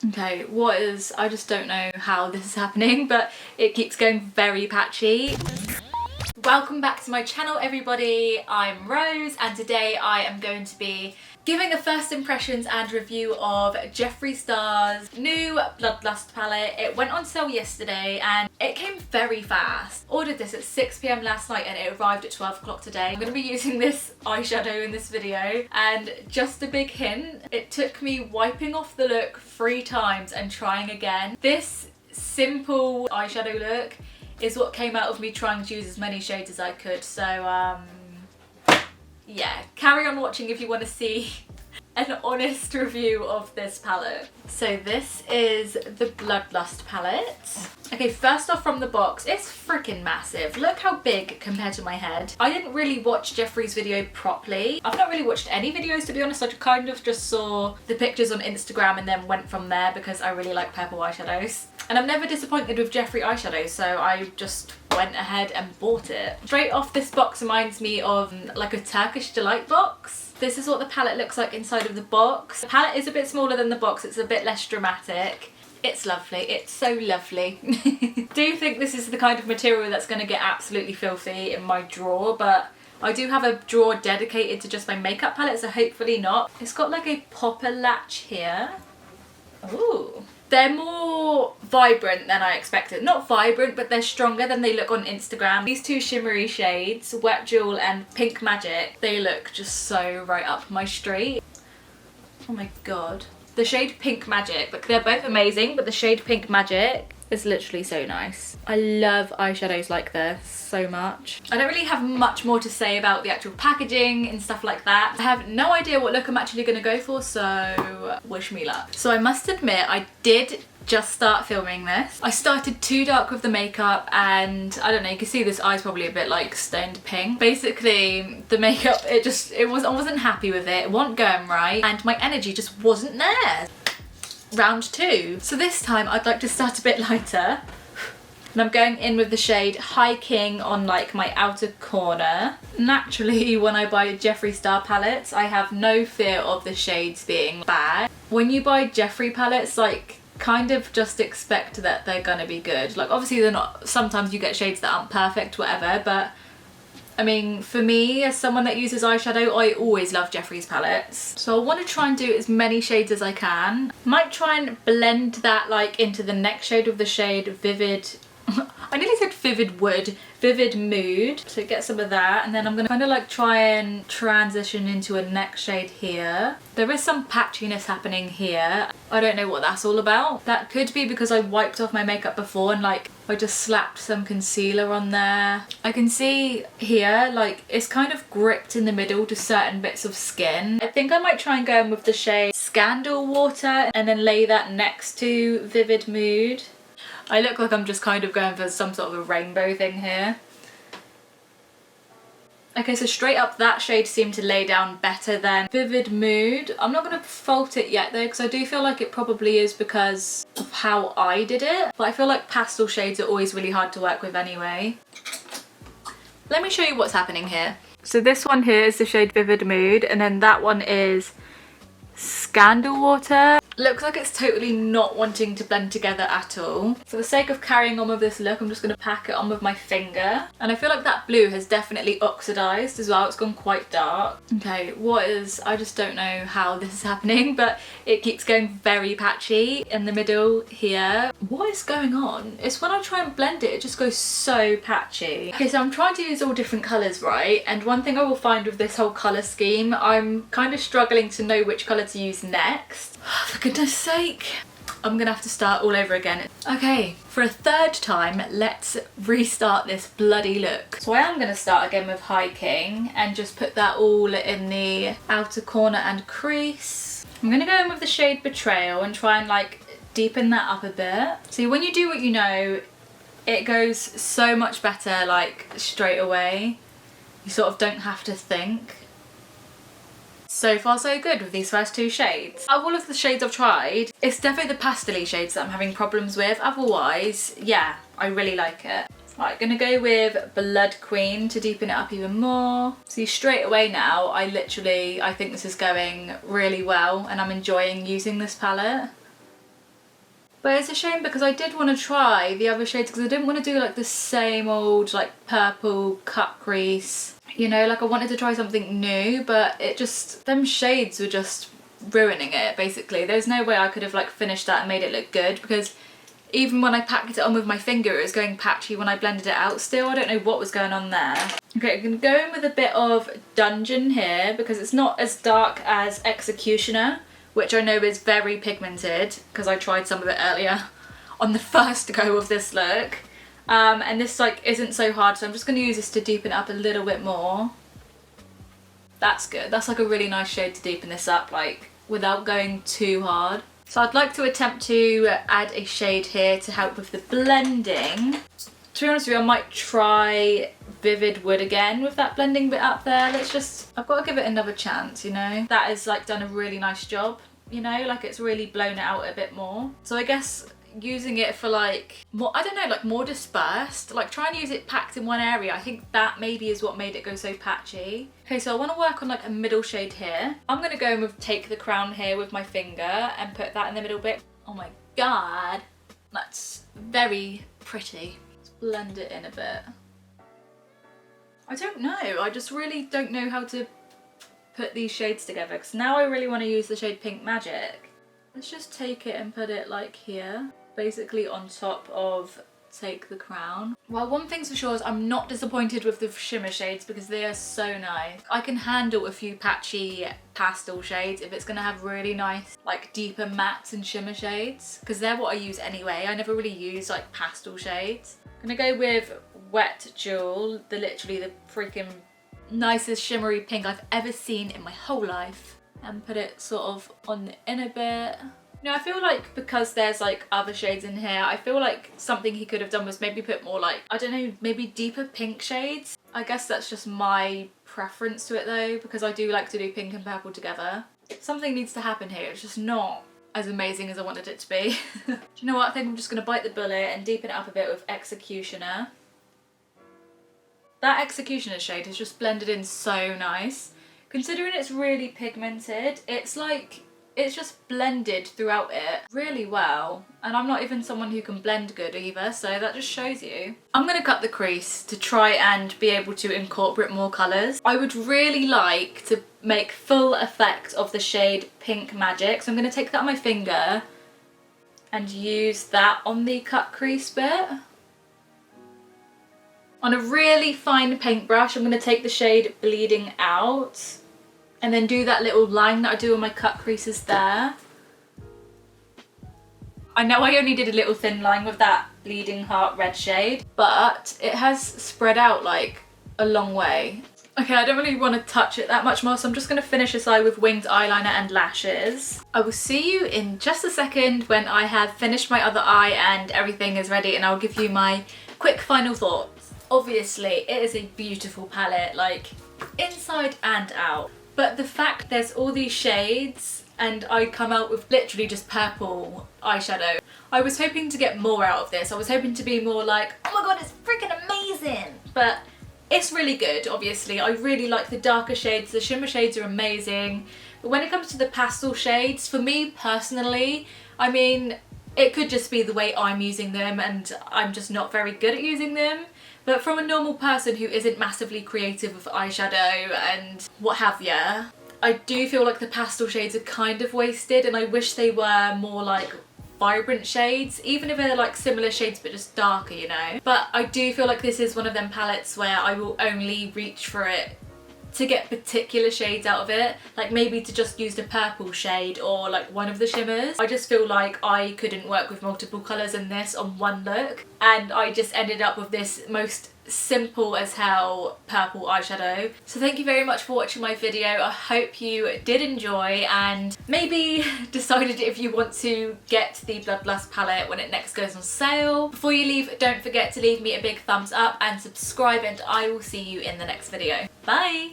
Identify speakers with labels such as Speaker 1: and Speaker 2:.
Speaker 1: Okay, I just don't know how this is happening, but it keeps going very patchy. Welcome back to my channel, everybody. I'm Rose, and today I am going to be giving a first impressions and review of Jeffree Star's new Bloodlust palette. It went on sale yesterday and it came very fast. Ordered this at 6 PM last night and it arrived at 12 o'clock today. I'm going to be using this eyeshadow in this video, and just a big hint, it took me wiping off the look 3 times and trying again. This simple eyeshadow look is what came out of me trying to use as many shades as I could, so yeah, carry on watching if you want to see an honest review of this palette. So this is the Bloodlust palette. Okay, first off from the box, it's freaking massive. Look how big compared to my head. I didn't really watch Jeffree's video properly. I've not really watched any videos, to be honest. I kind of just saw the pictures on Instagram and then went from there because I really like purple eyeshadows. And I'm never disappointed with Jeffree eyeshadows, so I just went ahead and bought it. Straight off, this box reminds me of like a Turkish Delight box. This is what the palette looks like inside of the box. The palette is a bit smaller than the box, it's a bit less dramatic. It's lovely, it's so lovely. Do you think this is the kind of material that's going to get absolutely filthy in my drawer, but I do have a drawer dedicated to just my makeup palette, so hopefully not. It's got like a popper latch here. Ooh. They're more vibrant than I expected. Not vibrant, but they're stronger than they look on Instagram. These two shimmery shades, Wet Jewel and Pink Magic, they look just so right up my street. Oh my god. The shade Pink Magic, but they're both amazing, but the shade Pink Magic is literally so nice. I love eyeshadows like this so much. I don't really have much more to say about the actual packaging and stuff like that. I have no idea what look I'm actually going to go for, so wish me luck. So I must admit, I did just start filming this. I started too dark with the makeup, and I don't know, you can see this eye's probably a bit like stoned pink. Basically, the makeup, I wasn't happy with it. It wasn't going right, and my energy just wasn't there. Round 2. So this time I'd like to start a bit lighter, and I'm going in with the shade High King on like my outer corner. Naturally, when I buy Jeffree Star palettes, I have no fear of the shades being bad. When you buy Jeffree palettes, like, kind of just expect that they're gonna be good. Like, obviously they're not, sometimes you get shades that aren't perfect, whatever, but I mean, for me, as someone that uses eyeshadow, I always love Jeffree's palettes. So I want to try and do as many shades as I can. Might try and blend that like into the next shade of the shade Vivid. I nearly said Vivid Wood. Vivid Mood. So get some of that, and then I'm going to kind of like try and transition into a next shade here. There is some patchiness happening here. I don't know what that's all about. That could be because I wiped off my makeup before and like I just slapped some concealer on there. I can see here like it's kind of gripped in the middle to certain bits of skin. I think I might try and go in with the shade Scandal Water and then lay that next to Vivid Mood. I look like I'm just kind of going for some sort of a rainbow thing here. Okay, so straight up that shade seemed to lay down better than Vivid Mood. I'm not going to fault it yet though, because I do feel like it probably is because of how I did it. But I feel like pastel shades are always really hard to work with anyway. Let me show you what's happening here. So this one here is the shade Vivid Mood, and then that one is Scandal Water. Looks like it's totally not wanting to blend together at all. For the sake of carrying on with this look, I'm just going to pack it on with my finger. And I feel like that blue has definitely oxidized as well. It's gone quite dark. Okay, I just don't know how this is happening, but it keeps going very patchy in the middle here. What is going on? It's when I try and blend it, it just goes so patchy. Okay, so I'm trying to use all different colours, right? And one thing I will find with this whole colour scheme, I'm kind of struggling to know which colour to use next. For goodness sake, I'm gonna have to start all over again. Okay, for a 3rd time, let's restart this bloody look. So I am gonna start again with High King and just put that all in the outer corner and crease. I'm gonna go in with the shade Betrayal and try and like deepen that up a bit. See, when you do what you know, it goes so much better like straight away. You sort of don't have to think. So far so good with these first 2 shades. Out of all of the shades I've tried, it's definitely the pastel-y shades that I'm having problems with. Otherwise, yeah, I really like it. Right, gonna go with Blood Queen to deepen it up even more. See, straight away now, I think this is going really well and I'm enjoying using this palette. But it's a shame because I did want to try the other shades because I didn't want to do like the same old like purple cut crease. You know, like I wanted to try something new, but it just, them shades were just ruining it basically. There's no way I could have like finished that and made it look good because even when I packed it on with my finger it was going patchy when I blended it out still. I don't know what was going on there. Okay, I'm going to go in with a bit of Dungeon here because it's not as dark as Executioner, which I know is very pigmented because I tried some of it earlier on the first go of this look. And this like isn't so hard, so I'm just going to use this to deepen it up a little bit more. That's good. That's like a really nice shade to deepen this up like without going too hard. So I'd like to attempt to add a shade here to help with the blending. To be honest with you, I might try Vivid Wood again with that blending bit up there. I've got to give it another chance, you know. That has like done a really nice job, you know, like it's really blown it out a bit more. So I guess using it for like more, I don't know, like more dispersed, like try and use it packed in one area. I think that maybe is what made it go so patchy. Okay, so I want to work on like a middle shade here. I'm going to go in with Take the Crown here with my finger and put that in the middle bit. Oh my god, that's very pretty. Let's blend it in a bit. I don't know, I just really don't know how to put these shades together because now I really want to use the shade Pink Magic. Let's just take it and put it like here, basically on top of Take the Crown. Well, one thing's for sure is I'm not disappointed with the shimmer shades because they are so nice. I can handle a few patchy pastel shades if it's going to have really nice like deeper mattes and shimmer shades because they're what I use anyway. I never really use like pastel shades. I'm going to go with Wet Jewel, literally the freaking nicest shimmery pink I've ever seen in my whole life, and put it sort of on the inner bit. You know, I feel like because there's like other shades in here, I feel like something he could have done was maybe put more like, I don't know, maybe deeper pink shades. I guess that's just my preference to it though, because I do like to do pink and purple together. Something needs to happen here, it's just not as amazing as I wanted it to be. Do you know what, I think I'm just gonna bite the bullet and deepen it up a bit with Executioner. That Executioner shade has just blended in so nice. Considering it's really pigmented, it's like, it's just blended throughout it really well. And I'm not even someone who can blend good either, so that just shows you. I'm gonna cut the crease to try and be able to incorporate more colours. I would really like to make full effect of the shade Pink Magic, so I'm gonna take that on my finger and use that on the cut crease bit. On a really fine paintbrush, I'm gonna take the shade Bleeding Out and then do that little line that I do on my cut creases there. I know I only did a little thin line with that Bleeding Heart red shade, but it has spread out like a long way. Okay, I don't really want to touch it that much more, so I'm just going to finish this eye with winged eyeliner and lashes. I will see you in just a second when I have finished my other eye and everything is ready, and I'll give you my quick final thoughts. Obviously, it is a beautiful palette, like inside and out. But the fact there's all these shades and I come out with literally just purple eyeshadow. I was hoping to get more out of this. I was hoping to be more like, oh my god, it's freaking amazing. But it's really good, obviously. I really like the darker shades. The shimmer shades are amazing. But when it comes to the pastel shades, for me personally, I mean, it could just be the way I'm using them and I'm just not very good at using them. But from a normal person who isn't massively creative with eyeshadow and what have ya, I do feel like the pastel shades are kind of wasted, and I wish they were more like vibrant shades, even if they're like similar shades but just darker, you know. But I do feel like this is one of them palettes where I will only reach for it to get particular shades out of it, like maybe to just use the purple shade or like one of the shimmers. I just feel like I couldn't work with multiple colours in this on one look, and I just ended up with this most simple as hell purple eyeshadow. So thank you very much for watching my video. I hope you did enjoy and maybe decided if you want to get the Bloodlust palette when it next goes on sale. Before you leave, don't forget to leave me a big thumbs up and subscribe, and I will see you in the next video. Bye!